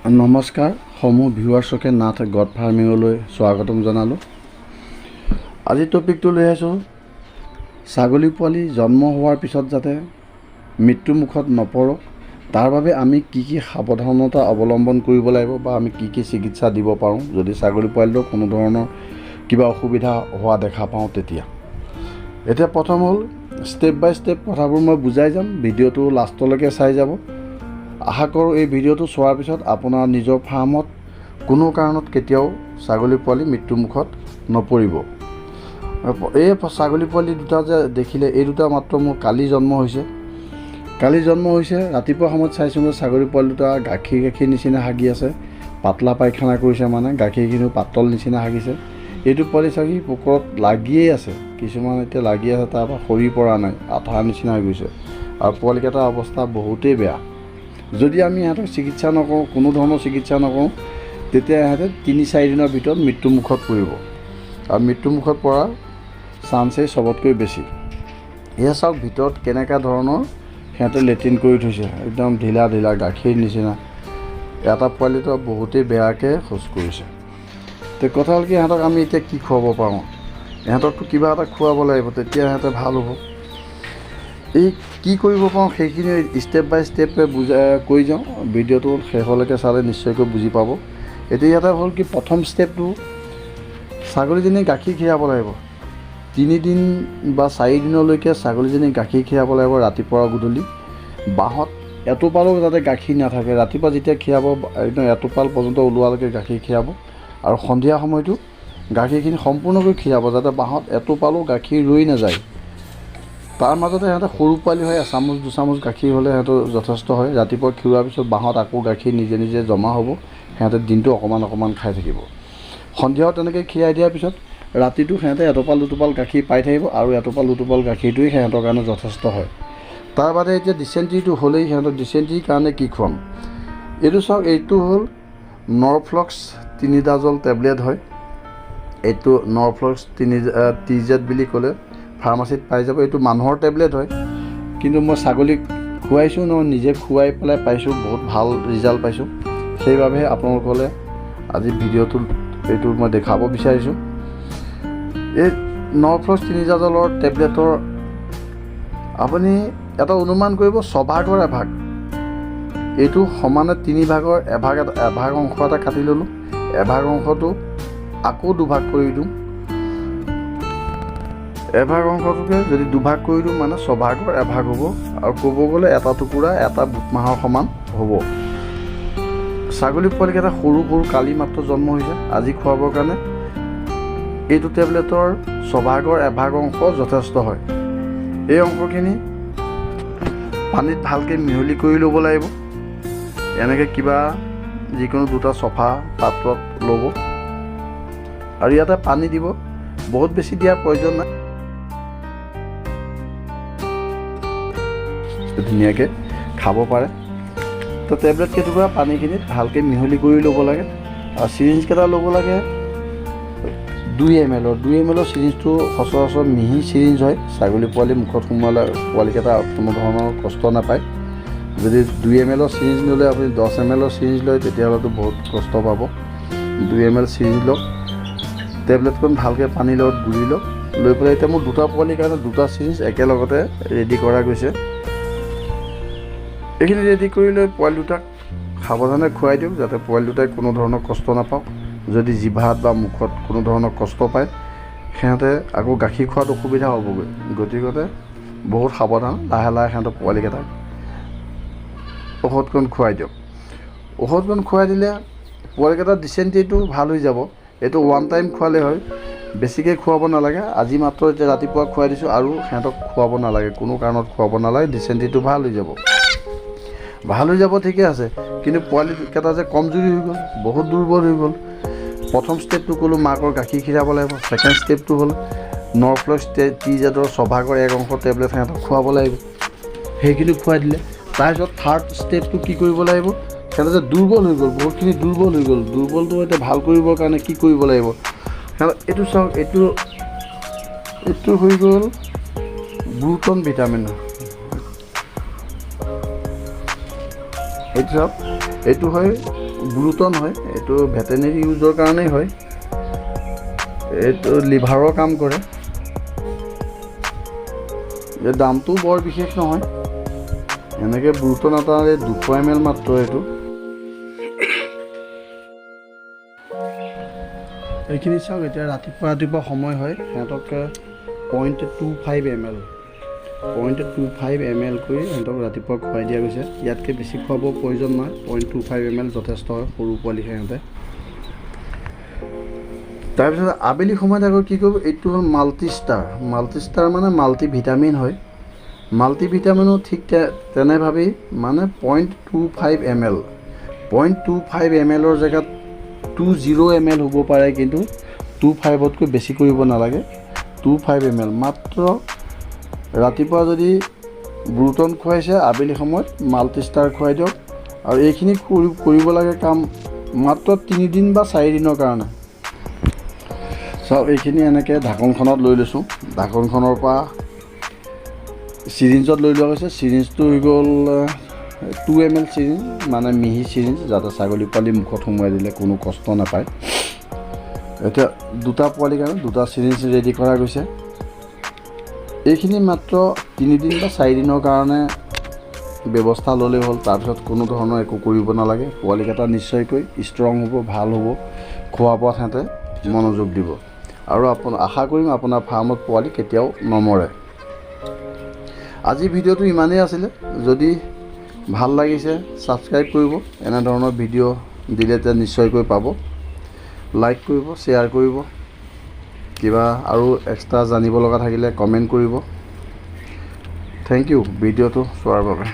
নমস্কাৰ সমূহ ভিউৱাৰ্ছকে নাথ গড ফাৰ্মিঙলৈ স্বাগতম জনালোঁ। আজি টপিকটো লৈ আছোঁ ছাগলী পোৱালি জন্ম হোৱাৰ পিছত যাতে মৃত্যুমুখত নপৰক তাৰ বাবে আমি কি কি সাৱধানতা অৱলম্বন কৰিব লাগিব বা আমি কি কি চিকিৎসা দিব পাৰোঁ যদি ছাগলী পোৱালিটোৰ কোনো ধৰণৰ কিবা অসুবিধা হোৱা দেখা পাওঁ তেতিয়া। এতিয়া প্ৰথম হ'ল ষ্টেপ বাই ষ্টেপ কথাবোৰ মই বুজাই যাম, ভিডিঅ'টো লাষ্টলৈকে চাই যাব। আশা কৰোঁ এই ভিডিঅ'টো চোৱাৰ পিছত আপোনাৰ নিজৰ ফাৰ্মত কোনো কাৰণত কেতিয়াও ছাগলী পোৱালি মৃত্যুমুখত নপৰিব। এই ছাগলী পোৱালি দুটা যে দেখিলে এই দুটা মাত্ৰ মোৰ কালি জন্ম হৈছে। ৰাতিপুৱা সময়ত চাইছোঁ যে ছাগলী পোৱালি দুটা গাখীৰ নিচিনা হাগি আছে, পাতলা পায়খানা কৰিছে, মানে গাখীৰখিনিও পাতল নিচিনা হাগিছে। এইটো পোৱালি চাগি পুকুৰত লাগিয়েই আছে, কিছুমান এতিয়া লাগি আছে, তাৰপৰা সৰি পৰা নাই, আঠাৰ নিচিনা হৈ গৈছে আৰু পোৱালিকেইটাৰ অৱস্থা বহুতেই বেয়া। যদি আমি ইহঁতক চিকিৎসা নকৰোঁ, কোনো ধৰণৰ চিকিৎসা নকৰোঁ, তেতিয়া ইহঁতে ৩-৪ দিনৰ ভিতৰত মৃত্যুমুখত পৰিব আৰু মৃত্যুমুখত পৰাৰ চান্সেই চবতকৈ বেছি। এয়া চাওক ভিতৰত কেনেকুৱা ধৰণৰ সিহঁতে লেট্ৰিন কৰি থৈছে, একদম ঢিলা গাখীৰ নিচিনা। এটা পোৱালিটো বহুতেই বেয়াকৈ শৌচ কৰিছে। তো কথা হ'ল কি, ইহঁতক আমি এতিয়া কি খুৱাব পাৰোঁ? ইহঁতকতো কিবা এটা খুৱাব লাগিব, তেতিয়া ইহঁতে ভাল হ'ব। এই কি কৰিব পাৰোঁ সেইখিনি ষ্টেপ বাই ষ্টেপে কৈ যাওঁ, ভিডিঅ'টো শেষলৈকে চালে নিশ্চয়কৈ বুজি পাব। এতিয়া ইয়াতে হ'ল কি, প্ৰথম ষ্টেপটো ছাগলীজনী গাখীৰ খীৰাব লাগিব। 3 দিন বা 4 দিনলৈকে ছাগলীজনী গাখীৰ খীৰাব লাগিব, ৰাতিপুৱা গধূলি। বাঁহত এটোপালো যাতে গাখীৰ নাথাকে, ৰাতিপুৱা যেতিয়া খীৰাব একদম এটোপাল পৰ্যন্ত ওলোৱালৈকে গাখীৰ খীৰাব আৰু সন্ধিয়া সময়তো গাখীৰখিনি সম্পূৰ্ণকৈ খীৰাব যাতে বাঁহত এটোপালো গাখীৰ ৰৈ নাযায়। তাৰ মাজতে সিহঁতে সৰু পোৱালি হয়, 1-2 চামুচ গাখীৰ হ'লে সিহঁতৰ যথেষ্ট হয়। ৰাতিপুৱা খীৰোৱাৰ পিছত বাঁহত আকৌ গাখীৰ নিজে জমা হ'ব, সিহঁতে দিনটো অকণমান খাই থাকিব। সন্ধিয়াও তেনেকৈ খীৰাই দিয়াৰ পিছত ৰাতিটো সিহঁতে এটোপাল-দুটোপাল গাখীৰ পাই থাকিব আৰু এটোপাল-দুটোপাল গাখীৰটোৱেই সিহঁতৰ কাৰণে যথেষ্ট হয়। তাৰ বাদে এতিয়া ডিচেণ্ট্ৰিটো হ'লেই সিহঁতৰ ডিচেণ্ট্ৰিৰ কাৰণে কি খুৱাম? এইটো চাওক, এইটো হ'ল নৰফ্লক্স 3 ডাজল টেবলেট হয়। এইটো নৰফ্লক্স 3Z বুলি ক'লে ফাৰ্মাচীত পাই যাব। এইটো মানুহৰ টেবলেট হয়, কিন্তু মই ছাগলীক খুৱাইছোঁ, নিজে খুৱাই পেলাই পাইছোঁ, বহুত ভাল ৰিজাল্ট পাইছোঁ। সেইবাবেহে আপোনালোকলৈ আজি ভিডিঅ'টো এইটো মই দেখাব বিচাৰিছোঁ। এই নৰফ্লক্স 3 ডাজলৰ টেবলেটৰ আপুনি এটা অনুমান কৰিব, 6 ভাগৰ এভাগ। এইটো সমানে 3 ভাগৰ এভাগ অংশ এটা কাটি ল'লোঁ, এভাগ অংশটো আকৌ 2 ভাগ কৰি দিওঁ। এভাগ অংশটোকে যদি 2 ভাগ কৰি দিওঁ মানে 6 ভাগৰ এভাগ হ'ব, আৰু ক'ব গ'লে এটা টুকুৰা এটা বুট মাহৰ সমান হ'ব। ছাগলী পোৱালিকেইটা সৰু কালি মাত্ৰ জন্ম হৈছে, আজি খুৱাবৰ কাৰণে এইটো টেবলেটৰ 6 ভাগৰ এভাগ অংশ যথেষ্ট হয়। এই অংশখিনি পানীত ভালকৈ মিহলি কৰি ল'ব লাগিব। এনেকৈ কিবা যিকোনো 2টা চফা পাত্ৰত ল'ব আৰু ইয়াতে পানী দিব, বহুত বেছি দিয়াৰ প্ৰয়োজন নাই। ধুনীয়াকৈ খাব পাৰে। তো টেবলেট কেইটুকুৰা পানীখিনিত ভালকৈ মিহলি কৰি ল'ব লাগে আৰু চিৰিঞ্জকেইটা ল'ব লাগে 2 ml। 2 ml চিৰিঞ্জটো সচৰাচৰ মিহি চিৰিঞ্জ হয়, ছাগলী পোৱালি মুখত সোমোৱালে পোৱালিকেইটা কোনো ধৰণৰ কষ্ট নাপায়। যদি 2 ml চিৰিঞ্জ ল'লে আপুনি 10 ml চিৰিঞ্জ লয় তেতিয়াহ'লেতো বহুত কষ্ট পাব। 2 ml চিৰিঞ্জ লওক, টেবলেটখন ভালকৈ পানীৰ লগত গুলি লওক, লৈ পেলাই এতিয়া মোৰ 2টা পোৱালিৰ কাৰণে 2টা চিৰিঞ্জ একেলগতে ৰেডি কৰা গৈছে। এইখিনি ৰেডি কৰি লৈ পোৱালি দুটাক সাৱধানে খুৱাই দিওঁ যাতে পোৱালি দুটাই কোনো ধৰণৰ কষ্ট নাপাওক। যদি জিভাত বা মুখত কোনো ধৰণৰ কষ্ট পায় সিহঁতে আকৌ গাখীৰ খোৱাত অসুবিধা হ'বগৈ, গতিকে বহুত সাৱধান, লাহে সিহঁতৰ পোৱালিকেইটাক ঔষধকণ খুৱাই দিয়ক। ঔষধকণ খুৱাই দিলে পোৱালিকেইটাৰ ডিচেণ্ট্ৰিটো ভাল হৈ যাব। এইটো 1 টাইম খোৱালে হয়, বেছিকৈ খুৱাব নালাগে। আজি মাত্ৰ এতিয়া ৰাতিপুৱা খুৱাই দিছোঁ আৰু সিহঁতক খুৱাব নালাগে, কোনো কাৰণত খুৱাব নালাগে, ডিচেণ্ট্ৰিটো ভাল হৈ যাব। ঠিকে আছে, কিন্তু পোৱালিকেইটা যে কমজুৰি হৈ গ'ল, বহুত দুৰ্বল হৈ গ'ল। প্ৰথম ষ্টেপটো ক'লোঁ মাকৰ গাখীৰ খীৰাব লাগিব। ছেকেণ্ড ষ্টেপটো হ'ল নৰফ্লক্স 3Zৰ 6 ভাগৰ 1 অংশ টেবলেট সিহঁতক খুৱাব লাগিব, সেইখিনি খুৱাই দিলে। তাৰপিছত থাৰ্ড ষ্টেপটো কি কৰিব লাগিব, সিহঁতে যে দুৰ্বল হৈ গ'ল, বহুতখিনি দুৰ্বল হৈ গ'ল, দুৰ্বলটো এতিয়া ভাল কৰিবৰ কাৰণে কি কৰিব লাগিব? এইটো চাওক, এইটো হৈ গ'ল গ্লুটন ভিটামিন। এইটো চাওক, এইটো হয় ব্ৰুটন হয়, এইটো ভেটেনেৰি ইউজৰ কাৰণেই হয়। এইটো লিভাৰৰ কাম কৰে। এই দামটো বৰ বিশেষ নহয়, এনেকৈ ব্ৰুটন এটা 200 ml মাত্ৰ। এইটো এইখিনি চাওক, এতিয়া ৰাতিপুৱা সময় হয়, সিহঁতক 0.25 ml কৰি সিহঁতক ৰাতিপুৱা খুৱাই দিয়া গৈছে। ইয়াতকৈ বেছি খুৱাব প্ৰয়োজন নহয়, 0.25 ml যথেষ্ট হয় সৰু পোৱালি সিহঁতে। তাৰপিছত আবেলি সময়ত আকৌ কি কৰিব, এইটো হ'ল মাল্টিষ্টাৰ মানে মাল্টি ভিটামিন হয়। মাল্টি ভিটামিনো ঠিক তেনেভাৱেই মানে 0.25 ml 0.25 ml জেগাত 20 ml হ'ব পাৰে, কিন্তু 25তকৈ বেছি কৰিব নালাগে। 25 ml মাত্ৰ। ৰাতিপুৱা যদি ব্ৰুটন খুৱাইছে, আবেলি সময়ত মাল্টিষ্টাৰ খুৱাই দিয়ক। আৰু এইখিনি কৰিব লাগে কাম মাত্ৰ 3 দিন বা 4 দিনৰ কাৰণে। চাওক, এইখিনি এনেকৈ ঢাকনখনত লৈ লৈছোঁ। ঢাকনখনৰ পৰা চিৰিঞ্জত লৈ লোৱা হৈছে। চিৰিঞ্জটো হৈ গ'ল 2 ml চিৰিঞ্জ, মানে মিহি চিৰিঞ্জ, যাতে ছাগলী পোৱালি মুখত সোমোৱাই দিলে কোনো কষ্ট নাপায়। এতিয়া 2টা পোৱালিৰ কাৰণে 2টা চিৰিঞ্জ ৰেডি কৰা গৈছে। এইখিনি মাত্ৰ 3 দিন বা 4 দিনৰ কাৰণে ব্যৱস্থা ল'লেই হ'ল। তাৰপিছত কোনো ধৰণৰ একো কৰিব নালাগে। পোৱালিকেইটা নিশ্চয়কৈ ষ্ট্ৰং হ'ব, ভাল হ'ব, খোৱা বোৱাত সিহঁতে মনোযোগ দিব। আৰু আশা কৰিম আপোনাৰ ফাৰ্মত পোৱালি কেতিয়াও নমৰে। আজি ভিডিঅ'টো ইমানেই আছিলে। যদি ভাল লাগিছে ছাবস্ক্ৰাইব কৰিব, এনেধৰণৰ ভিডিঅ' দিলে নিশ্চয়কৈ পাব। লাইক কৰিব, শ্বেয়াৰ কৰিব, কিবা আৰু এক্সট্ৰা জানিব লগা থাকিলে কমেণ্ট কৰিব। থেংক ইউ ভিডিঅ'টো চোৱাৰ বাবে।